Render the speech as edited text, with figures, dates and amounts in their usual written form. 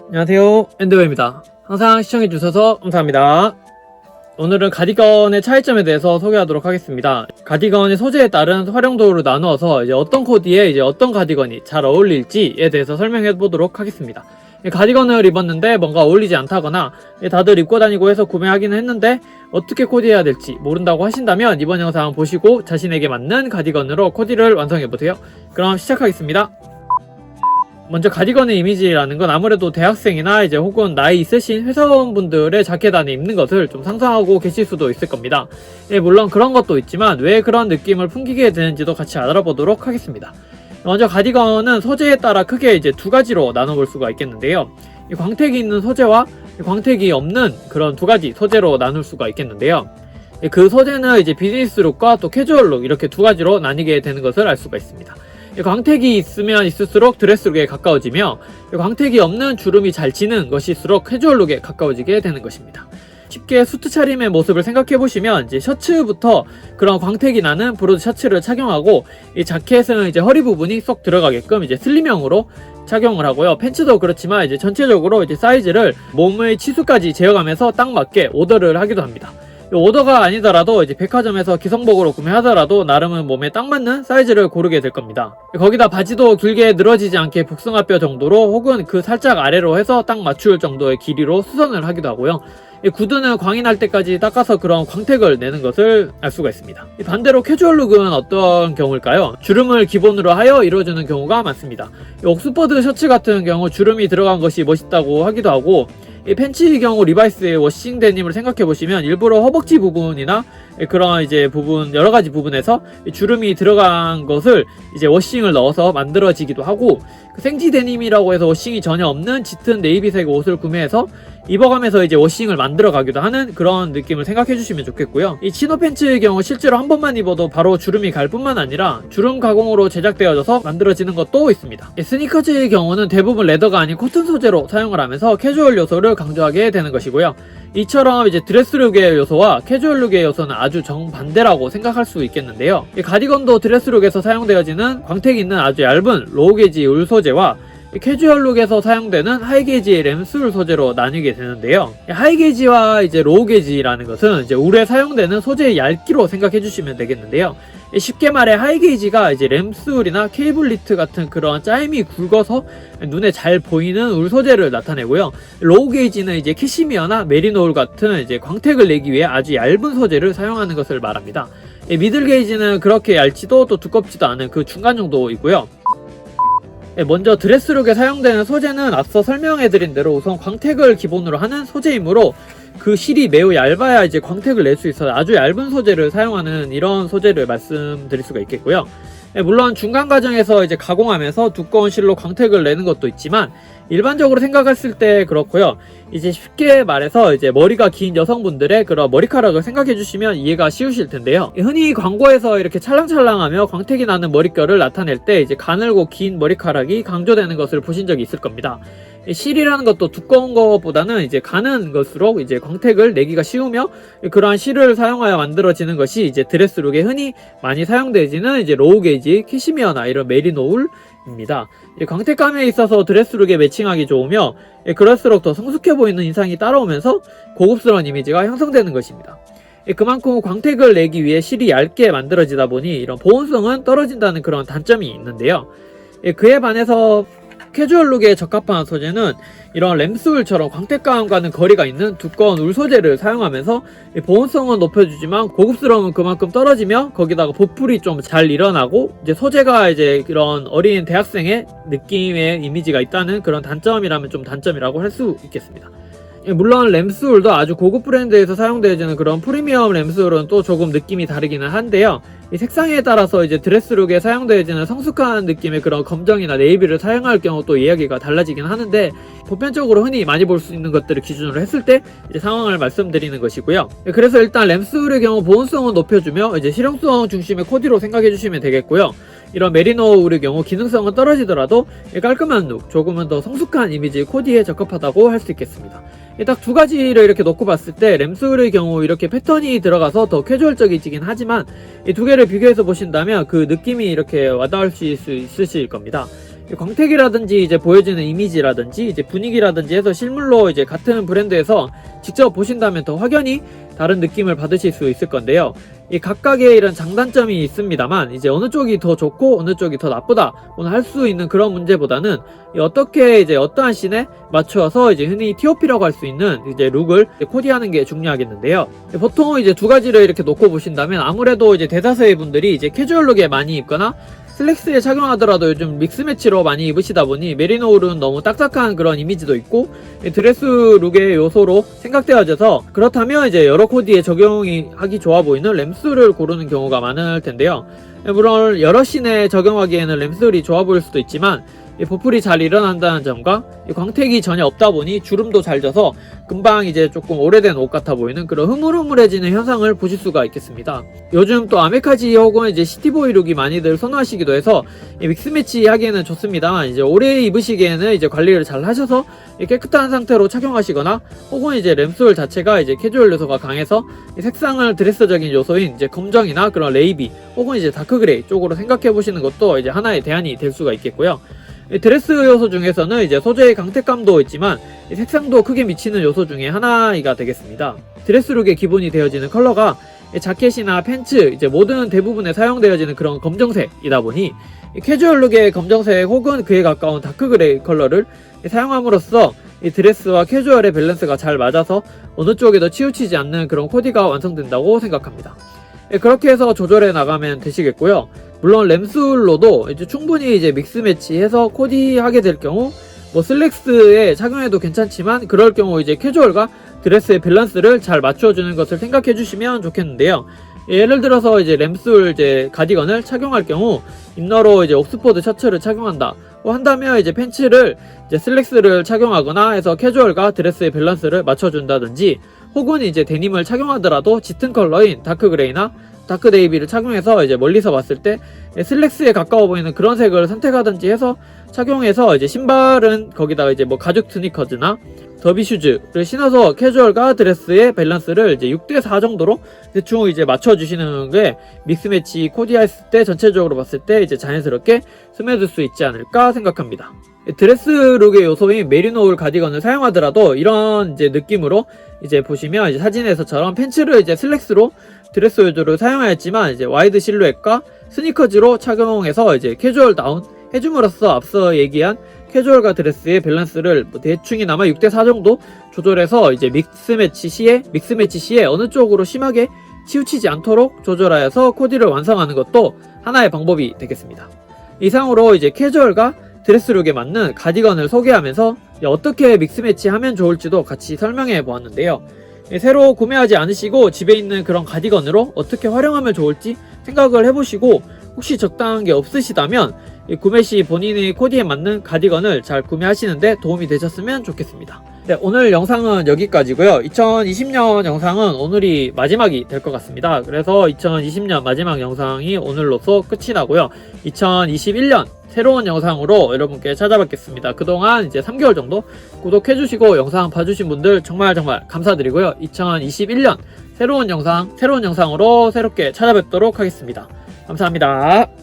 안녕하세요, 엔드웨입니다. 항상 시청해주셔서 감사합니다. 오늘은 가디건의 차이점에 대해서 소개하도록 하겠습니다. 가디건의 소재에 따른 활용도를 나누어서 어떤 코디에 어떤 가디건이 잘 어울릴지에 대해서 설명해 보도록 하겠습니다. 가디건을 입었는데 뭔가 어울리지 않다거나 다들 입고 다니고 해서 구매하기는 했는데 어떻게 코디해야 될지 모른다고 하신다면 이번 영상 보시고 자신에게 맞는 가디건으로 코디를 완성해보세요. 그럼 시작하겠습니다. 먼저 가디건의 이미지라는 건 아무래도 대학생이나 혹은 나이 있으신 회사원분들의 자켓 안에 입는 것을 좀 상상하고 계실 수도 있을 겁니다. 물론 그런 것도 있지만 왜 그런 느낌을 풍기게 되는지도 같이 알아보도록 하겠습니다. 먼저 가디건은 소재에 따라 크게 두 가지로 나눠볼 수가 있겠는데요. 이 광택이 있는 소재와 광택이 없는 그런 두 가지 소재로 나눌 수가 있겠는데요. 그 소재는 비즈니스 룩과 또 캐주얼 룩 이렇게 두 가지로 나뉘게 되는 것을 알 수가 있습니다. 광택이 있으면 있을수록 드레스룩에 가까워지며 광택이 없는 주름이 잘 지는 것일수록 캐주얼룩에 가까워지게 되는 것입니다. 쉽게 수트 차림의 모습을 생각해보시면 셔츠부터 그런 광택이 나는 브로드 셔츠를 착용하고 이 자켓은 허리 부분이 쏙 들어가게끔 슬림형으로 착용을 하고요. 팬츠도 그렇지만 전체적으로 사이즈를 몸의 치수까지 재어가면서 딱 맞게 오더를 하기도 합니다. 오더가 아니더라도 백화점에서 기성복으로 구매하더라도 나름은 몸에 딱 맞는 사이즈를 고르게 될 겁니다. 거기다 바지도 길게 늘어지지 않게 복숭아뼈 정도로 혹은 그 살짝 아래로 해서 딱 맞출 정도의 길이로 수선을 하기도 하고요. 구두는 광이 날 때까지 닦아서 그런 광택을 내는 것을 알 수가 있습니다. 반대로 캐주얼룩은 어떤 경우일까요? 주름을 기본으로 하여 이루어지는 경우가 많습니다. 옥스퍼드 셔츠 같은 경우 주름이 들어간 것이 멋있다고 하기도 하고, 이 팬츠의 경우 리바이스의 워싱 데님을 생각해보시면 일부러 허벅지 부분이나 그런 부분 여러가지 부분에서 주름이 들어간 것을 워싱을 넣어서 만들어지기도 하고, 그 생지 데님이라고 해서 워싱이 전혀 없는 짙은 네이비색 옷을 구매해서 입어가면서 워싱을 만들어 가기도 하는 그런 느낌을 생각해 주시면 좋겠고요. 이 치노 팬츠의 경우 실제로 한 번만 입어도 바로 주름이 갈 뿐만 아니라 주름 가공으로 제작되어져서 만들어지는 것도 있습니다. 스니커즈의 경우는 대부분 레더가 아닌 코튼 소재로 사용을 하면서 캐주얼 요소를 강조하게 되는 것이고요. 이처럼 드레스룩의 요소와 캐주얼룩의 요소는 아주 정반대라고 생각할 수 있겠는데요. 이 가디건도 드레스룩에서 사용되어지는 광택이 있는 아주 얇은 로우 게이지 울 소재와 캐주얼룩에서 사용되는 하이게이지 램스울 소재로 나뉘게 되는데요. 하이게이지와 로우 게이지라는 것은 울에 사용되는 소재의 얇기로 생각해 주시면 되겠는데요. 쉽게 말해 하이게이지가 램스울이나 케이블리트 같은 그런 짜임이 굵어서 눈에 잘 보이는 울 소재를 나타내고요. 로우 게이지는 캐시미어나 메리노 울 같은 광택을 내기 위해 아주 얇은 소재를 사용하는 것을 말합니다. 미들 게이지는 그렇게 얇지도 또 두껍지도 않은 그 중간 정도이고요. 먼저 드레스룩에 사용되는 소재는 앞서 설명해드린 대로 우선 광택을 기본으로 하는 소재이므로 그 실이 매우 얇아야 광택을 낼 수 있어서 아주 얇은 소재를 사용하는 이런 소재를 말씀드릴 수가 있겠고요. 물론 중간 과정에서 가공하면서 두꺼운 실로 광택을 내는 것도 있지만 일반적으로 생각했을 때 그렇고요. 쉽게 말해서 머리가 긴 여성분들의 그런 머리카락을 생각해 주시면 이해가 쉬우실 텐데요. 흔히 광고에서 이렇게 찰랑찰랑하며 광택이 나는 머릿결을 나타낼 때 가늘고 긴 머리카락이 강조되는 것을 보신 적이 있을 겁니다. 실이라는 것도 두꺼운 것보다는 가는 것으로 광택을 내기가 쉬우며 그러한 실을 사용하여 만들어지는 것이 드레스룩에 흔히 많이 사용되지는 로우 게이지, 캐시미어나 이런 메리노 울입니다. 광택감에 있어서 드레스룩에 매칭하기 좋으며 그럴수록 더 성숙해 보이는 인상이 따라오면서 고급스러운 이미지가 형성되는 것입니다. 그만큼 광택을 내기 위해 실이 얇게 만들어지다 보니 이런 보온성은 떨어진다는 그런 단점이 있는데요. 그에 반해서 캐주얼룩에 적합한 소재는 이런 램스울처럼 광택감과는 거리가 있는 두꺼운 울 소재를 사용하면서 보온성은 높여주지만 고급스러움은 그만큼 떨어지며 거기다가 보풀이 좀 잘 일어나고 소재가 이런 어린 대학생의 느낌의 이미지가 있다는 그런 단점이라면 좀 단점이라고 할 수 있겠습니다. 물론 램스울도 아주 고급 브랜드에서 사용되어지는 그런 프리미엄 램스울은 또 조금 느낌이 다르기는 한데요. 이 색상에 따라서 사용되어지는 성숙한 느낌의 그런 검정이나 네이비를 사용할 경우 또 이야기가 달라지긴 하는데 보편적으로 흔히 많이 볼 수 있는 것들을 기준으로 했을 때 상황을 말씀드리는 것이고요. 그래서 일단 램스울의 경우 보온성은 높여주며 실용성 중심의 코디로 생각해 주시면 되겠고요. 이런 메리노 울의 경우 기능성은 떨어지더라도 깔끔한 룩, 조금은 더 성숙한 이미지 코디에 적합하다고 할 수 있겠습니다. 딱 두 가지를 이렇게 놓고 봤을 때 램스울의 경우 이렇게 패턴이 들어가서 더 캐주얼적이긴 하지만 이 두 개를 비교해서 보신다면 그 느낌이 이렇게 와닿을 수 있으실 겁니다. 광택이라든지 이제 보여지는 이미지라든지 이제 분위기라든지 해서 실물로 이제 같은 브랜드에서 직접 보신다면 더 확연히 다른 느낌을 받으실 수 있을 건데요. 이 각각의 이런 장단점이 있습니다만 이제 어느 쪽이 더 좋고 어느 쪽이 더 나쁘다 오늘 할 수 있는 그런 문제보다는 어떻게 이제 어떠한 씬에 맞춰서 이제 흔히 TOP라고 할 수 있는 이제 룩을 코디하는 게 중요하겠는데요. 보통 이제 두 가지를 이렇게 놓고 보신다면 아무래도 이제 대다수의 분들이 이제 캐주얼 룩에 많이 입거나 슬랙스에 착용하더라도 요즘 믹스매치로 많이 입으시다 보니 메리노울은 너무 딱딱한 그런 이미지도 있고 드레스 룩의 요소로 생각되어져서 그렇다면 이제 여러 코디에 적용이 하기 좋아 보이는 램스를 고르는 경우가 많을 텐데요. 물론 여러 씬에 적용하기에는 램스울이 좋아 보일 수도 있지만 보풀이 잘 일어난다는 점과 광택이 전혀 없다 보니 주름도 잘 져서 금방 이제 조금 오래된 옷 같아 보이는 그런 흐물흐물해지는 현상을 보실 수가 있겠습니다. 요즘 또 아메카지 혹은 이제 시티보이 룩이 많이들 선호하시기도 해서 믹스매치 하기에는 좋습니다만 이제 오래 입으시기에는 이제 관리를 잘 하셔서 깨끗한 상태로 착용하시거나 혹은 이제 램솔 자체가 이제 캐주얼 요소가 강해서 색상을 드레스적인 요소인 이제 검정이나 그런 네이비 혹은 이제 다크그레이 쪽으로 생각해 보시는 것도 이제 하나의 대안이 될 수가 있겠고요. 드레스 요소 중에서는 이제 소재의 강택감도 있지만 색상도 크게 미치는 요소 중에 하나가 되겠습니다. 드레스 룩의 기본이 되어지는 컬러가 자켓이나 팬츠 이제 모든 대부분에 사용되어지는 그런 검정색이다 보니 캐주얼 룩의 검정색 혹은 그에 가까운 다크그레이 컬러를 사용함으로써 이 드레스와 캐주얼의 밸런스가 잘 맞아서 어느 쪽에도 치우치지 않는 그런 코디가 완성된다고 생각합니다. 그렇게 해서 조절해 나가면 되시겠고요. 물론 램술로도 이제 충분히 이제 믹스 매치해서 코디하게 될 경우 뭐 슬랙스에 착용해도 괜찮지만 그럴 경우 이제 캐주얼과 드레스의 밸런스를 잘 맞춰주는 것을 생각해 주시면 좋겠는데요. 예를 들어서 이제 램술 이제 가디건을 착용할 경우 인너로 이제 옥스포드 셔츠를 착용한다 한다면 이제 팬츠를 이제 슬랙스를 착용하거나 해서 캐주얼과 드레스의 밸런스를 맞춰준다든지 혹은 이제 데님을 착용하더라도 짙은 컬러인 다크그레이나 다크 네이비를 착용해서 이제 멀리서 봤을 때 슬랙스에 가까워 보이는 그런 색을 선택하든지 해서 착용해서 이제 신발은 거기다가 이제 뭐 가죽 스니커즈나 더비 슈즈를 신어서 캐주얼과 드레스의 밸런스를 이제 6대4 정도로 대충 이제 맞춰주시는 게 믹스매치 코디했을 때 전체적으로 봤을 때 이제 자연스럽게 스며들 수 있지 않을까 생각합니다. 드레스 룩의 요소인 메리노울 가디건을 사용하더라도 이런 이제 느낌으로 이제 보시면 이제 사진에서처럼 팬츠를 이제 슬랙스로 드레스 요소를 사용하였지만 이제 와이드 실루엣과 스니커즈로 착용해서 이제 캐주얼 다운 해줌으로써 앞서 얘기한 캐주얼과 드레스의 밸런스를 뭐 대충이나마 6대4 정도 조절해서 이제 믹스매치 시에 어느 쪽으로 심하게 치우치지 않도록 조절하여서 코디를 완성하는 것도 하나의 방법이 되겠습니다. 이상으로 이제 캐주얼과 드레스룩에 맞는 가디건을 소개하면서 어떻게 믹스매치 하면 좋을지도 같이 설명해 보았는데요. 새로 구매하지 않으시고 집에 있는 그런 가디건으로 어떻게 활용하면 좋을지 생각을 해보시고 혹시 적당한 게 없으시다면 구매 시 본인의 코디에 맞는 가디건을 잘 구매하시는데 도움이 되셨으면 좋겠습니다. 네, 오늘 영상은 여기까지고요. 2020년 영상은 오늘이 마지막이 될 것 같습니다. 그래서 2020년 마지막 영상이 오늘로써 끝이 나고요. 2021년 새로운 영상으로 여러분께 찾아뵙겠습니다. 그동안 이제 3개월 정도 구독해주시고 영상 봐주신 분들 정말 감사드리고요. 2021년 새로운 영상으로 새롭게 찾아뵙도록 하겠습니다. 감사합니다.